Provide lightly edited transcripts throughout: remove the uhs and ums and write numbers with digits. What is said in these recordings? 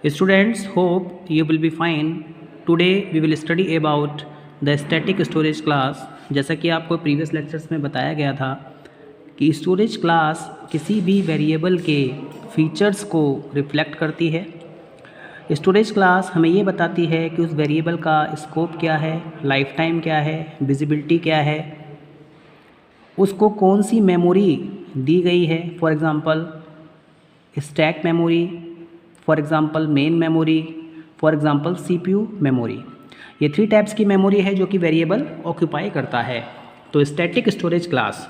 Students, hope you will be fine. Today we will study about the static storage class. जैसा कि आपको previous lectures में बताया गया था कि स्टोरेज क्लास किसी भी वेरिएबल के फीचर्स को रिफ्लेक्ट करती है। स्टोरेज क्लास हमें ये बताती है कि उस वेरिएबल का स्कोप क्या है, लाइफ टाइम क्या है, विजिबिलिटी क्या है, उसको कौन सी मेमोरी दी गई है, for example stack memory, for example main memory, for example CPU memory. ये 3 टाइप्स की मेमोरी है जो कि वेरिएबल ऑक्यूपाई करता है। तो static storage class,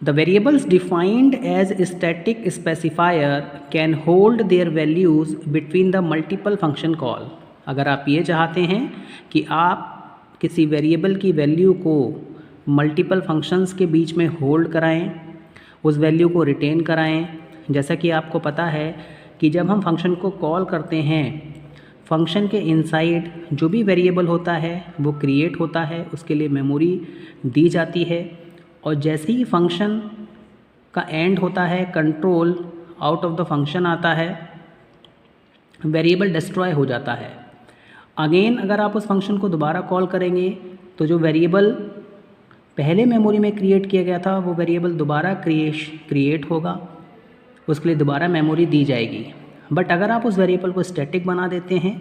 the variables defined as static specifier can hold their values between the multiple function call। अगर आप ये चाहते हैं कि आप किसी वेरिएबल की वैल्यू को मल्टीपल फंक्शंस के बीच में होल्ड कराएं, उस वैल्यू को रिटेन कराएं। जैसा कि आपको पता है कि जब हम फंक्शन को कॉल करते हैं, फंक्शन के इनसाइड जो भी वेरिएबल होता है वो क्रिएट होता है, उसके लिए मेमोरी दी जाती है, और जैसे ही फंक्शन का एंड होता है, control out of the function आता है, वेरिएबल डिस्ट्रॉय हो जाता है। अगेन अगर आप उस फंक्शन को दोबारा कॉल करेंगे तो जो वेरिएबल पहले मेमोरी में क्रिएट किया गया था वो वेरिएबल दोबारा क्रिएट होगा, उसके लिए दोबारा मेमोरी दी जाएगी। बट अगर आप उस वेरिएबल को स्टैटिक बना देते हैं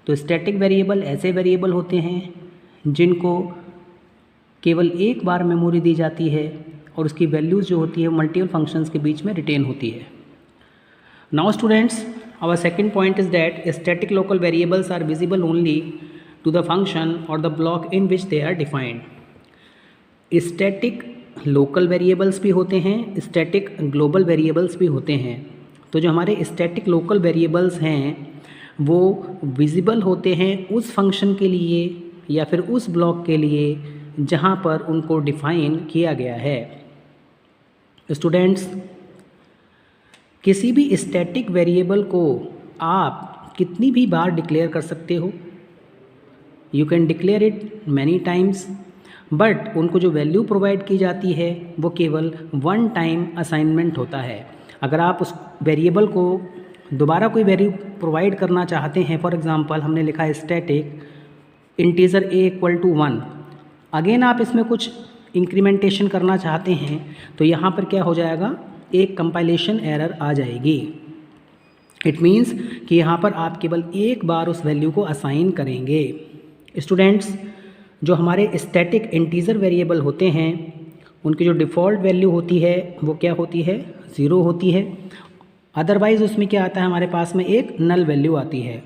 तो स्टैटिक वेरिएबल ऐसे वेरिएबल होते हैं जिनको केवल एक बार मेमोरी दी जाती है और उसकी वैल्यूज़ जो होती है मल्टीपल फंक्शंस के बीच में रिटेन होती है। Now students, our second point is that static local variables are visible only to the function और the block in which they are defined. Static local variables भी होते हैं, स्टैटिक ग्लोबल वेरिएबल्स भी होते हैं। तो जो हमारे स्टैटिक लोकल वेरिएबल्स हैं वो विजिबल होते हैं उस फंक्शन के लिए या फिर उस ब्लॉक के लिए जहाँ पर उनको डिफाइन किया गया है। स्टूडेंट्स, किसी भी स्टैटिक वेरिएबल को आप कितनी भी बार डिक्लेयर कर सकते हो, you can declare it many times, but उनको जो वैल्यू प्रोवाइड की जाती है वो केवल वन टाइम असाइनमेंट होता है। अगर आप उस वेरिएबल को दोबारा कोई वैल्यू प्रोवाइड करना चाहते हैं, फॉर एग्ज़ाम्पल हमने लिखा है static integer a equal to 1, again आप इसमें कुछ इंक्रीमेंटेशन करना चाहते हैं तो यहाँ पर क्या हो जाएगा, एक कंपाइलेशन एरर आ जाएगी। इट मीन्स कि यहाँ पर आप केवल एक बार उस वैल्यू को असाइन करेंगे। स्टूडेंट्स, जो हमारे स्टैटिक इंटीजर वेरिएबल होते हैं उनकी जो डिफ़ॉल्ट वैल्यू होती है वो क्या होती है, 0 होती है। अदरवाइज़ उसमें क्या आता है, हमारे पास में एक नल वैल्यू आती है।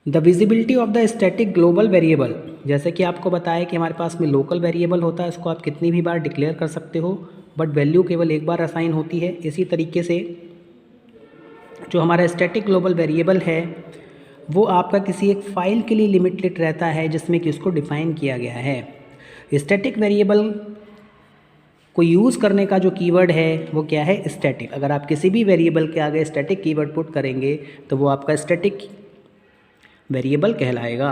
The visibility of the static global variable, जैसे कि आपको बताया कि हमारे पास में लोकल वेरिएबल होता है, इसको आप कितनी भी बार डिक्लेयर कर सकते हो बट वैल्यू केवल एक बार असाइन होती है। इसी तरीके से जो हमारा स्टैटिक ग्लोबल वेरिएबल है वो आपका किसी एक फ़ाइल के लिए लिमिटेड रहता है जिसमें कि उसको डिफ़ाइन किया गया है। स्टैटिक वेरिएबल को यूज़ करने का जो कीवर्ड है वो क्या है, स्टैटिक। अगर आप किसी भी वेरिएबल के आगे स्टैटिक कीवर्ड पुट करेंगे तो वो आपका स्टैटिक वेरिएबल कहलाएगा।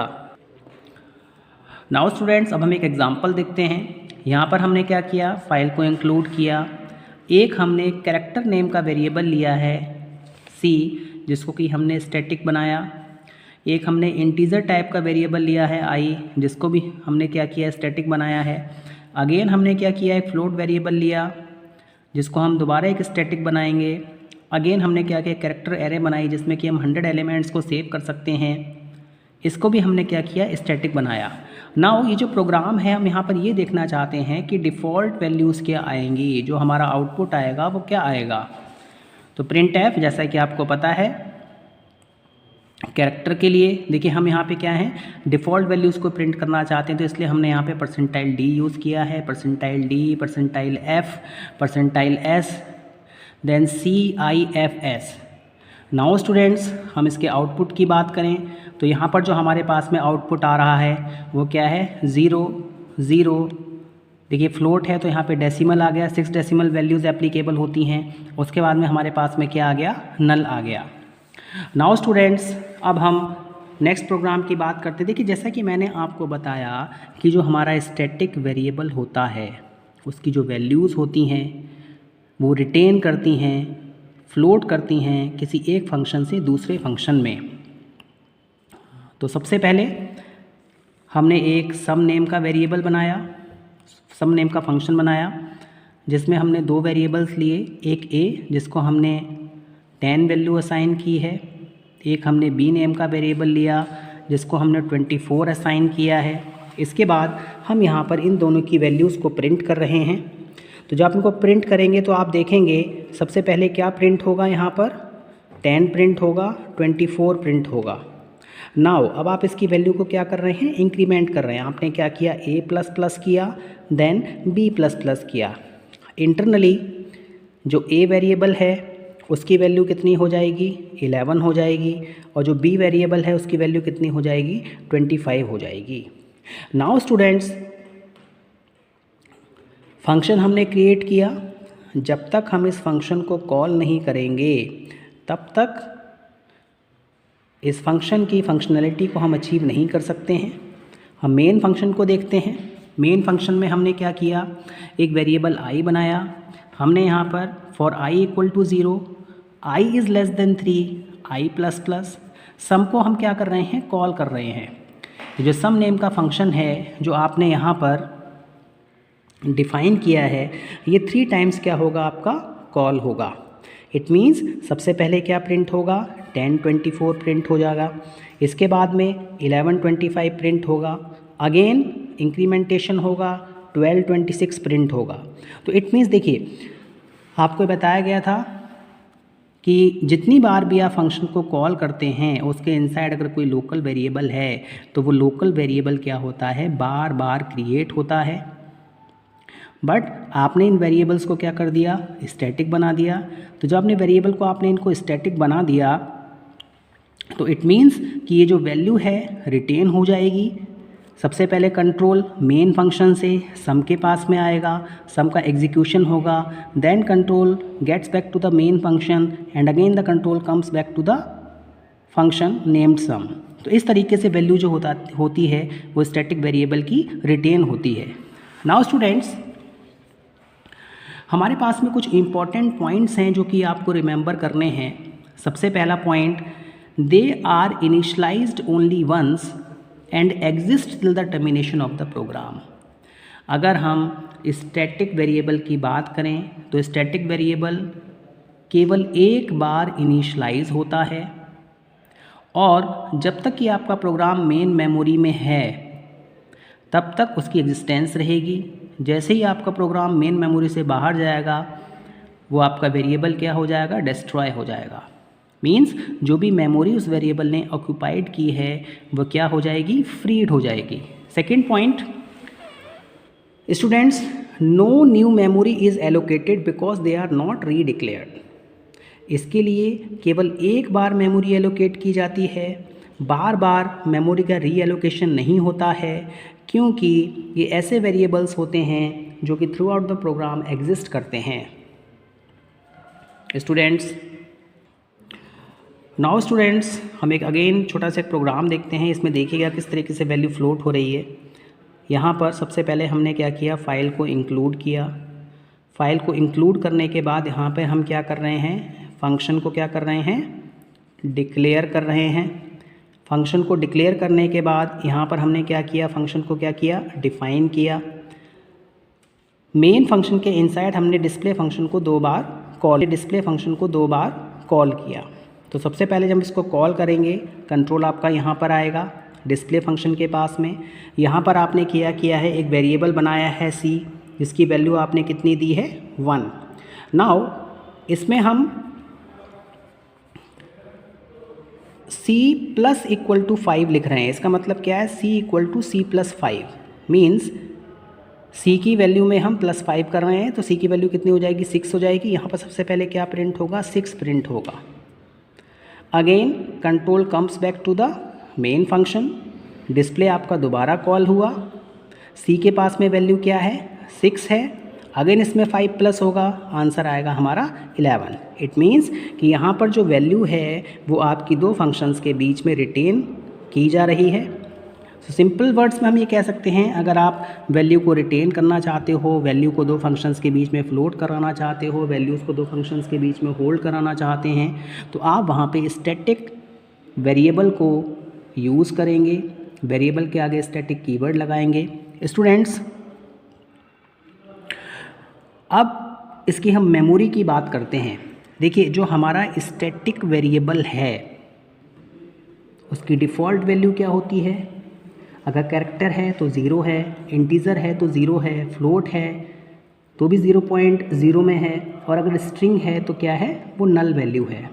नाउ स्टूडेंट्स, अब हम एक एग्जांपल देखते हैं। यहाँ पर हमने क्या किया, फाइल को इंक्लूड किया। एक हमने कैरेक्टर नेम का वेरिएबल लिया है c, जिसको कि हमने स्टैटिक बनाया। एक हमने इंटीजर टाइप का वेरिएबल लिया है i, जिसको भी हमने क्या किया, स्टैटिक बनाया है। अगेन हमने क्या किया, एक फ्लोट वेरिएबल लिया जिसको हम दोबारा एक स्टैटिक बनाएंगे। अगेन हमने क्या किया, कैरेक्टर एरे बनाई जिसमें कि हम 100 एलिमेंट्स को सेव कर सकते हैं, इसको भी हमने क्या किया, स्टैटिक बनाया। नाउ ये जो प्रोग्राम है हम यहाँ पर ये देखना चाहते हैं कि डिफ़ॉल्ट वैल्यूज़ क्या आएंगी, जो हमारा आउटपुट आएगा वो क्या आएगा। तो प्रिंट एफ, जैसा कि आपको पता है कैरेक्टर के लिए, देखिए हम यहाँ पे क्या है, डिफ़ॉल्ट वैल्यूज़ को प्रिंट करना चाहते हैं तो इसलिए हमने यहाँ पे %d यूज़ किया है, %d, %f, %s, then CIFS। Now students, हम इसके आउटपुट की बात करें तो यहाँ पर जो हमारे पास में आउटपुट आ रहा है वो क्या है, 0 0। देखिए फ्लोट है तो यहाँ पे डेसिमल आ गया, 6 डेसिमल वैल्यूज़ एप्लीकेबल होती हैं। उसके बाद में हमारे पास में क्या आ गया, नल आ गया। नाउ स्टूडेंट्स, अब हम नेक्स्ट प्रोग्राम की बात करते। देखिए जैसा कि मैंने आपको बताया कि जो हमारा स्टैटिक वेरिएबल होता है उसकी जो वैल्यूज़ होती हैं वो रिटेन करती हैं, फ्लोट करती हैं किसी एक फंक्शन से दूसरे फंक्शन में। तो सबसे पहले हमने एक सम नेम का वेरिएबल बनाया, सम नेम का फंक्शन बनाया, जिसमें हमने दो वेरिएबल्स लिए, एक ए जिसको हमने 10 वैल्यू असाइन की है, एक हमने बी नेम का वेरिएबल लिया जिसको हमने 24 असाइन किया है। इसके बाद हम यहाँ पर इन दोनों की वैल्यूज़ को प्रिंट कर रहे हैं। तो जब आप इनको प्रिंट करेंगे तो आप देखेंगे सबसे पहले क्या प्रिंट होगा, यहाँ पर 10 प्रिंट होगा, 24 प्रिंट होगा। नाउ अब आप इसकी वैल्यू को क्या कर रहे हैं, इंक्रीमेंट कर रहे हैं। आपने क्या किया, a ++ किया, देन b++ किया। इंटरनली जो a वेरिएबल है उसकी वैल्यू कितनी हो जाएगी, 11 हो जाएगी, और जो b वेरिएबल है उसकी वैल्यू कितनी हो जाएगी, 25 हो जाएगी। नाउ स्टूडेंट्स, फंक्शन हमने क्रिएट किया, जब तक हम इस फंक्शन को कॉल नहीं करेंगे तब तक इस फंक्शन की फंक्शनैलिटी को हम अचीव नहीं कर सकते हैं। हम मेन फंक्शन को देखते हैं। मेन फंक्शन में हमने क्या किया, एक वेरिएबल i बनाया। हमने यहाँ पर फॉर i = 0, i <3, i++, सम को हम क्या कर रहे हैं, कॉल कर रहे हैं। जो सम नेम का फंक्शन है जो आपने यहाँ पर डिफ़ाइन किया है, ये 3 टाइम्स क्या होगा, आपका कॉल होगा। इट मीन्स सबसे पहले क्या प्रिंट होगा, 10 24 प्रिंट हो जाएगा, इसके बाद में 11 25 प्रिंट होगा, अगेन इंक्रीमेंटेशन होगा, 12 26 प्रिंट होगा। तो इट मीन्स देखिए, आपको बताया गया था कि जितनी बार भी आप फंक्शन को कॉल करते हैं उसके इनसाइड अगर कोई लोकल वेरिएबल है तो वो लोकल वेरिएबल क्या होता है, बार बार क्रिएट होता है। बट आपने इन वेरिएबल्स को क्या कर दिया, स्टैटिक बना दिया। तो जब आपने वेरिएबल को आपने इनको स्टैटिक बना दिया तो इट मीन्स कि ये जो वैल्यू है रिटेन हो जाएगी। सबसे पहले कंट्रोल मेन फंक्शन से सम के पास में आएगा, सम का एग्जीक्यूशन होगा, then control gets back to the main function and again the control comes back to the function named sum. तो इस तरीके से वैल्यू जो होती है वो स्टैटिक वेरिएबल की रिटेन होती है। नाउ स्टूडेंट्स, हमारे पास में कुछ इंपॉर्टेंट पॉइंट्स हैं जो कि आपको रिमेंबर करने हैं। सबसे पहला point, they are initialized only once and exist till the termination of the program. अगर हम स्टैटिक वेरिएबल की बात करें तो स्टैटिक वेरिएबल केवल एक बार इनिशलाइज होता है और जब तक कि आपका प्रोग्राम मेन मेमोरी में है तब तक उसकी एग्जिस्टेंस रहेगी। जैसे ही आपका प्रोग्राम मेन मेमोरी से बाहर जाएगा वो आपका वेरिएबल क्या हो जाएगा, डिस्ट्रॉय हो जाएगा। मीन्स जो भी मेमोरी उस वेरिएबल ने ऑक्यूपाइड की है वो क्या हो जाएगी, फ्रीड हो जाएगी। Second point, students, no new memory is allocated because they are not redeclared. इसके लिए केवल एक बार मेमोरी एलोकेट की जाती है, बार बार मेमोरी का री एलोकेशन नहीं होता है, क्योंकि ये ऐसे वेरिएबल्स होते हैं जो कि throughout the program exist करते हैं। स्टूडेंट्स, नाउ स्टूडेंट्स, हम एक अगेन छोटा सा प्रोग्राम देखते हैं। इसमें देखिएगा किस तरीके से वैल्यू फ्लोट हो रही है। यहाँ पर सबसे पहले हमने क्या किया, फ़ाइल को इंक्लूड किया। फ़ाइल को इंक्लूड करने के बाद यहाँ पे हम क्या कर रहे हैं, फंक्शन को क्या कर रहे हैं, डिक्लेयर कर रहे हैं। फंक्शन को डिक्लेयर करने के बाद यहाँ पर हमने क्या किया, फंक्शन को क्या किया, डिफ़ाइन किया। मेन फंक्शन के इनसाइड हमने डिस्प्ले फंक्शन को दो बार कॉल किया। तो सबसे पहले जब इसको कॉल करेंगे कंट्रोल आपका यहाँ पर आएगा डिस्प्ले फंक्शन के पास में। यहाँ पर आपने किया है, एक वेरिएबल बनाया है c, जिसकी वैल्यू आपने कितनी दी है, 1। नाउ इसमें हम c+=5 लिख रहे हैं। इसका मतलब क्या है, c=c+5 मीन्स c की वैल्यू में हम +5 कर रहे हैं, तो c की वैल्यू कितनी हो जाएगी, 6 हो जाएगी। यहाँ पर सबसे पहले क्या प्रिंट होगा, 6 प्रिंट होगा। Again control comes back to the main function, display आपका दोबारा कॉल हुआ, c के पास में वैल्यू क्या है, 6 है। अगेन इसमें 5 प्लस होगा, आंसर आएगा हमारा 11। इट मीन्स कि यहाँ पर जो वैल्यू है वो आपकी दो फंक्शंस के बीच में रिटेन की जा रही है। सो सिंपल वर्ड्स में हम ये कह सकते हैं, अगर आप वैल्यू को रिटेन करना चाहते हो, वैल्यू को दो फंक्शंस के बीच में फ्लोट कराना चाहते हो, वैल्यूज़ को दो फंक्शंस के बीच में होल्ड कराना चाहते हैं, तो आप वहाँ पे स्टैटिक वेरिएबल को यूज़ करेंगे, वेरिएबल के आगे स्टैटिक कीवर्ड लगाएंगे। स्टूडेंट्स, अब इसकी हम मेमोरी की बात करते हैं। देखिए, जो हमारा स्टैटिक वेरिएबल है उसकी डिफ़ॉल्ट वैल्यू क्या होती है? अगर कैरेक्टर है तो 0 है, इंटीजर है तो 0 है, फ्लोट है तो भी 0.0 में है, और अगर स्ट्रिंग है तो क्या है? वो नल वैल्यू है।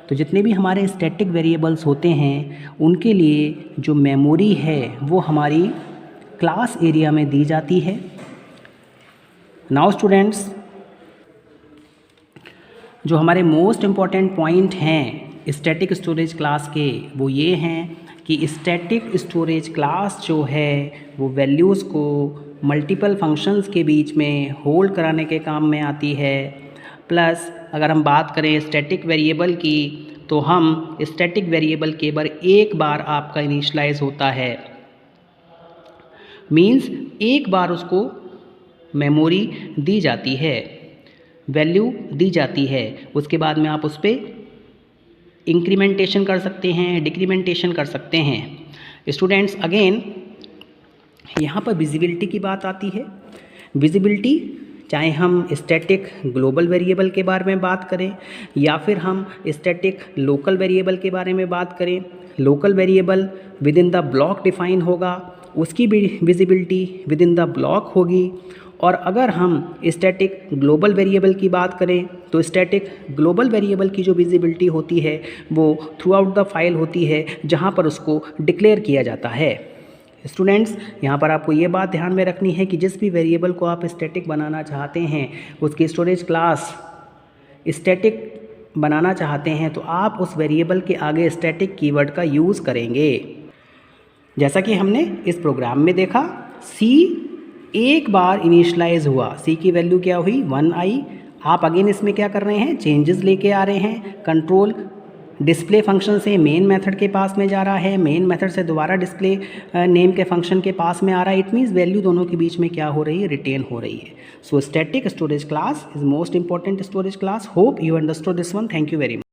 तो जितने भी हमारे स्टैटिक वेरिएबल्स होते हैं उनके लिए जो मेमोरी है वो हमारी क्लास एरिया में दी जाती है। नाउ स्टूडेंट्स, जो हमारे मोस्ट इम्पॉर्टेंट पॉइंट हैं स्टैटिक स्टोरेज क्लास के, वो ये हैं कि स्टैटिक स्टोरेज क्लास जो है वो वैल्यूज़ को मल्टीपल फंक्शंस के बीच में होल्ड कराने के काम में आती है। प्लस अगर हम बात करें स्टैटिक वेरिएबल की, तो हम स्टैटिक वेरिएबल केवल एक बार आपका इनिशियलाइज होता है, मीन्स एक बार उसको मेमोरी दी जाती है, वैल्यू दी जाती है, उसके बाद में आप उस पर इंक्रीमेंटेशन कर सकते हैं, डिक्रीमेंटेशन कर सकते हैं। स्टूडेंट्स, अगेन यहाँ पर विजिबिलिटी की बात आती है। विजिबिलिटी, चाहे हम स्टैटिक ग्लोबल वेरिएबल के बारे में बात करें या फिर हम स्टैटिक लोकल वेरिएबल के बारे में बात करें, local variable with in the block define होगा, उसकी भी visibility with in the block होगी। और अगर हम स्टैटिक ग्लोबल वेरिएबल की बात करें तो स्टैटिक ग्लोबल वेरिएबल की जो विजिबिलिटी होती है वो थ्रू आउट द फाइल होती है, जहाँ पर उसको डिक्लेयर किया जाता है। स्टूडेंट्स, यहाँ पर आपको ये बात ध्यान में रखनी है कि जिस भी वेरिएबल को आप स्टैटिक बनाना चाहते हैं, उसकी स्टोरेज क्लास स्टैटिक बनाना चाहते हैं, तो आप उस वेरिएबल के आगे स्टैटिक कीवर्ड का यूज़ करेंगे। जैसा कि हमने इस प्रोग्राम में देखा, सी एक बार इनिशियलाइज हुआ, सी की वैल्यू क्या हुई? 1 आई। आप अगेन इसमें क्या कर रहे हैं? चेंजेस लेके आ रहे हैं। कंट्रोल डिस्प्ले फंक्शन से मेन मेथड के पास में जा रहा है, मेन मेथड से दोबारा डिस्प्ले नेम के फंक्शन के पास में आ रहा है। इट मीन्स वैल्यू दोनों के बीच में क्या हो रही है? रिटेन हो रही है। So static storage class is most important storage class. Hope you understood this one. Thank you very much.